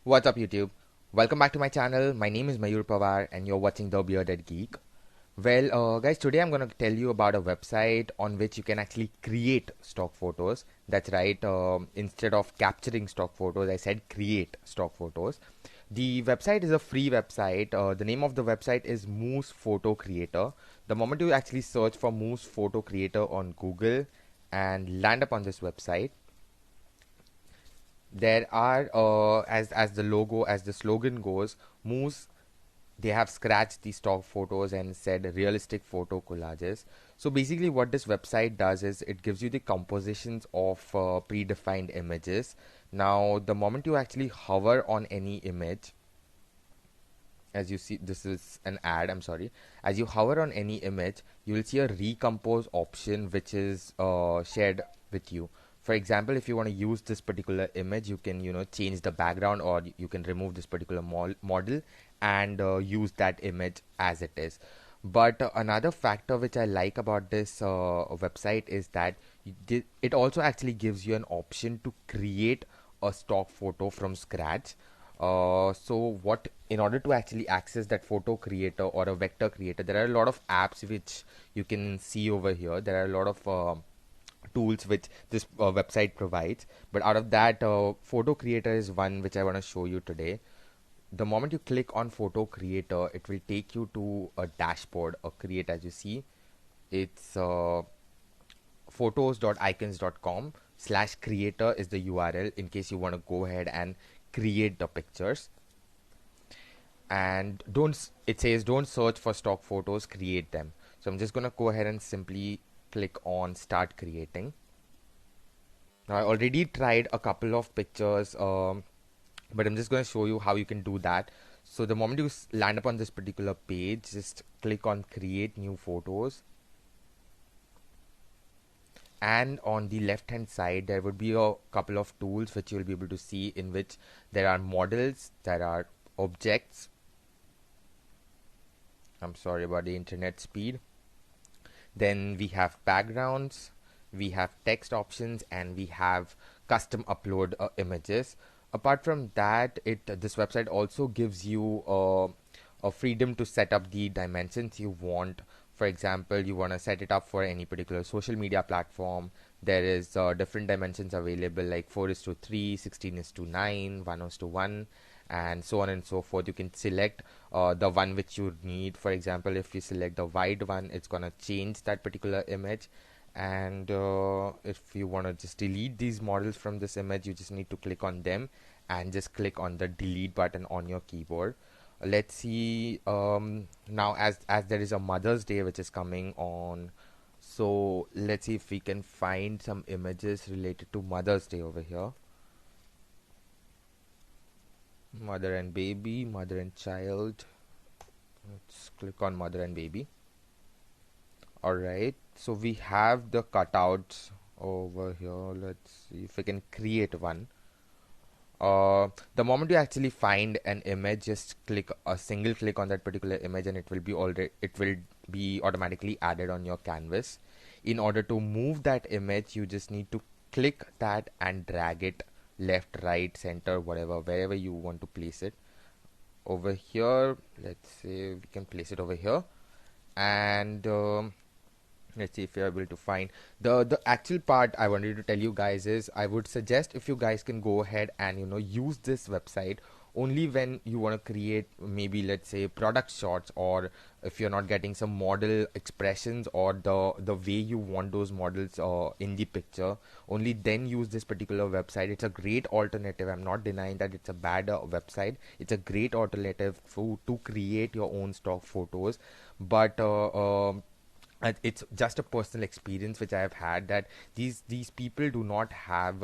What's up YouTube? Welcome back to my channel. My name is Mayur Pawar and you're watching The Bearded Geek. Well, guys, today I'm going to tell you about a website on which you can actually create stock photos. That's right, instead of capturing stock photos, I said create stock photos. The website is a free website. The name of the website is Moose Photo Creator. The moment you actually search for Moose Photo Creator on Google and land upon this website, there are as the logo, as the slogan goes, Moose, they have scratched the stock photos and said realistic photo collages. So basically what this website does is it gives you the compositions of predefined images. Now the moment you actually hover on any image, as you see, this is an ad, I'm sorry, as you hover on any image, you will see a recompose option which is shared with you. For example, if you want to use this particular image, you can change the background, or you can remove this particular model and use that image as it is. But another factor which I like about this website is that it also actually gives you an option to create a stock photo from scratch. In order to actually access that photo creator or a vector creator, there are a lot of apps which you can see over here. There are a lot of tools which this website provides, but out of that, photo creator is one which I want to show you today. The moment you click on photo creator, it will take you to a dashboard or create. As you see, it's photos.icons.com/creator is the URL in case you want to go ahead and create the pictures. And it says don't search for stock photos, create them. So I'm just gonna go ahead and simply click on start creating. Now I already tried a couple of pictures, but I'm just going to show you how you can do that. So the moment you land upon this particular page, just click on create new photos, and on the left hand side there would be a couple of tools which you'll be able to see, in which there are models, there are objects. I'm sorry about the internet speed. Then we have backgrounds, we have text options, and we have custom upload images. Apart from that, this website also gives you a freedom to set up the dimensions you want. For example, you want to set it up for any particular social media platform. There is different dimensions available, like 4:3, 16:9, 1:1, and so on and so forth. You can select the one which you need. For example, if you select the wide one, it's gonna change that particular image. And if you want to just delete these models from this image, you just need to click on them and just click on the delete button on your keyboard. Let's see, now as there is a Mother's Day which is coming on, so let's see if we can find some images related to Mother's Day over here. Mother and baby, mother and child. Let's click on mother and baby. Alright, so we have the cutouts over here. Let's see if we can create one. The moment you actually find an image, just click a single click on that particular image and it will be automatically added on your canvas. In order to move that image, you just need to click that and drag it left, right, center, wherever you want to place it. Over here, let's say we can place it over here, and let's see if you're able to find the actual part I wanted to tell you guys is, I would suggest if you guys can go ahead and use this website only when you want to create, maybe let's say, product shots, or if you're not getting some model expressions or the way you want those models in the picture, only then use this particular website. It's a great alternative. I'm not denying that it's a bad website. It's a great alternative to create your own stock photos, but it's just a personal experience which I have had, that these people do not have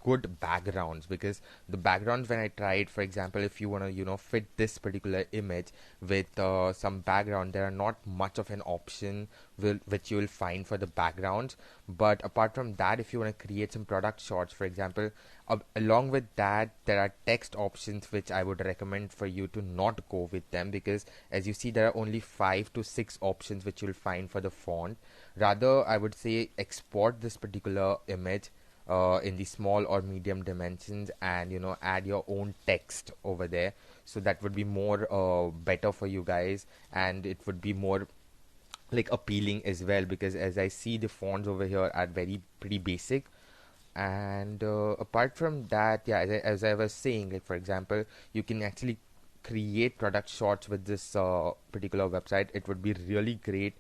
good backgrounds, because the backgrounds, when I tried, for example, if you want to fit this particular image with some background, there are not much of an option which you will find for the backgrounds. But apart from that, if you want to create some product shots, for example, along with that, there are text options which I would recommend for you to not go with them, because as you see, there are only 5 to 6 options which you'll find for the font. Rather, I would say export this particular image, in the small or medium dimensions, and add your own text over there. So that would be more better for you guys, and it would be more like appealing as well, because as I see, the fonts over here are very pretty basic. And apart from that, yeah, as I was saying, like for example, you can actually create product shots with this particular website. It would be really great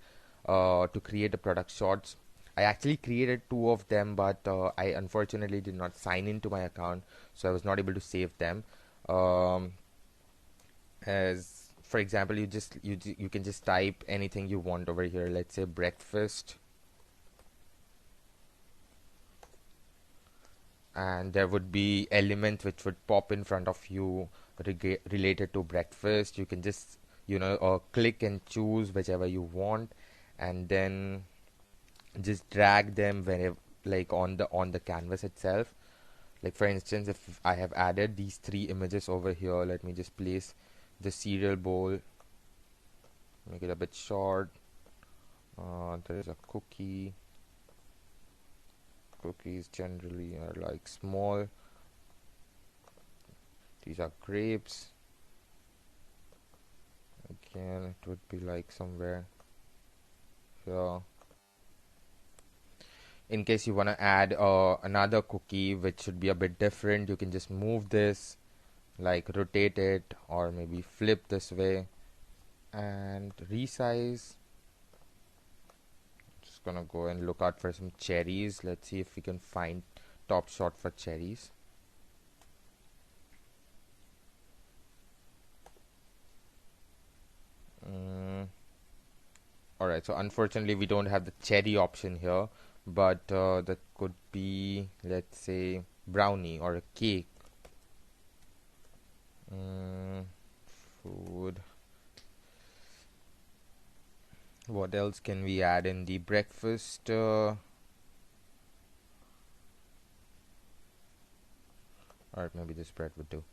to create a product shots. I actually created two of them, but I unfortunately did not sign into my account, so I was not able to save them. um, as for example, you can just type anything you want over here. Let's say breakfast, and there would be elements which would pop in front of you related to breakfast. You can just click and choose whichever you want, and then just drag them wherever, like on the canvas itself. Like for instance, if I have added these three images over here, let me just place the cereal bowl, make it a bit short. There is a cookie. Cookies generally are like small. These are grapes. Again, it would be like somewhere here. In case you want to add another cookie which should be a bit different, you can just move this, like rotate it, or maybe flip this way and resize. Just gonna go and look out for some cherries. Let's see if we can find top shot for cherries. Alright, so unfortunately we don't have the cherry option here, but that could be, let's say, brownie or a cake. Food. What else can we add in the breakfast? Alright, maybe this bread would do.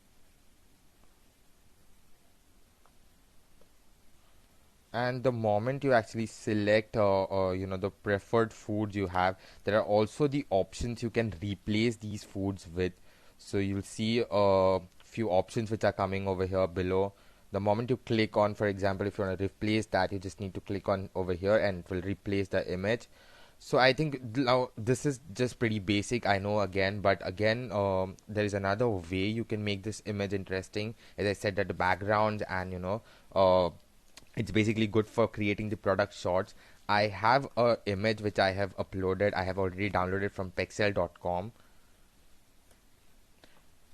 And the moment you actually select the preferred foods you have, there are also the options you can replace these foods with. So you'll see a few options which are coming over here below. The moment you click on, for example, if you want to replace that, you just need to click on over here and it will replace the image. So I think now this is just pretty basic, I know, again, but again, there is another way you can make this image interesting. As I said, that the backgrounds and it's basically good for creating the product shots. I have a image which I have uploaded. I have already downloaded from pexel.com,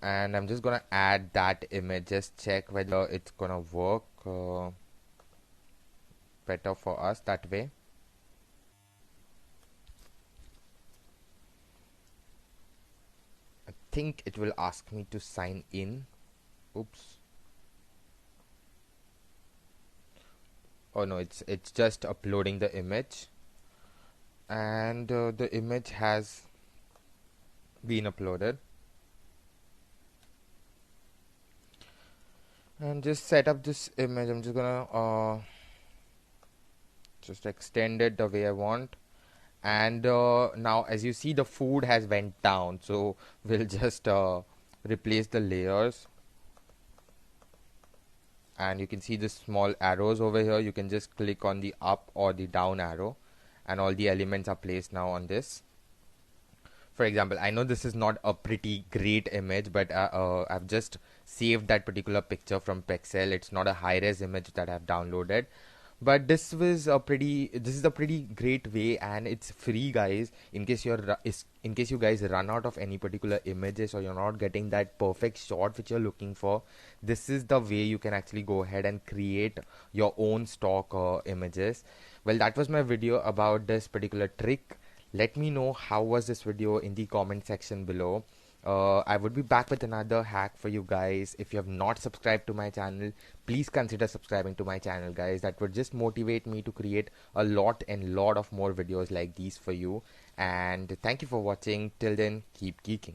and I'm just gonna add that image. Just check whether it's gonna work better for us that way. I think it will ask me to sign in. Oops. Oh no, it's just uploading the image, and the image has been uploaded. And just set up this image. I'm just gonna just extend it the way I want. And now as you see, the food has went down, so we'll just replace the layers. And you can see the small arrows over here. You can just click on the up or the down arrow, and all the elements are placed now on this. For example, I know this is not a pretty great image, but I've just saved that particular picture from Pexel. It's not a high-res image that I've downloaded, but this is a pretty great way, and it's free, guys. In case you guys run out of any particular images, or you're not getting that perfect shot which you're looking for, this is the way you can actually go ahead and create your own stock images. Well, that was my video about this particular trick. Let me know how was this video in the comment section below. I would be back with another hack for you guys. If you have not subscribed to my channel, please consider subscribing to my channel, guys. That would just motivate me to create a lot of more videos like these for you. And thank you for watching. Till then, keep geeking.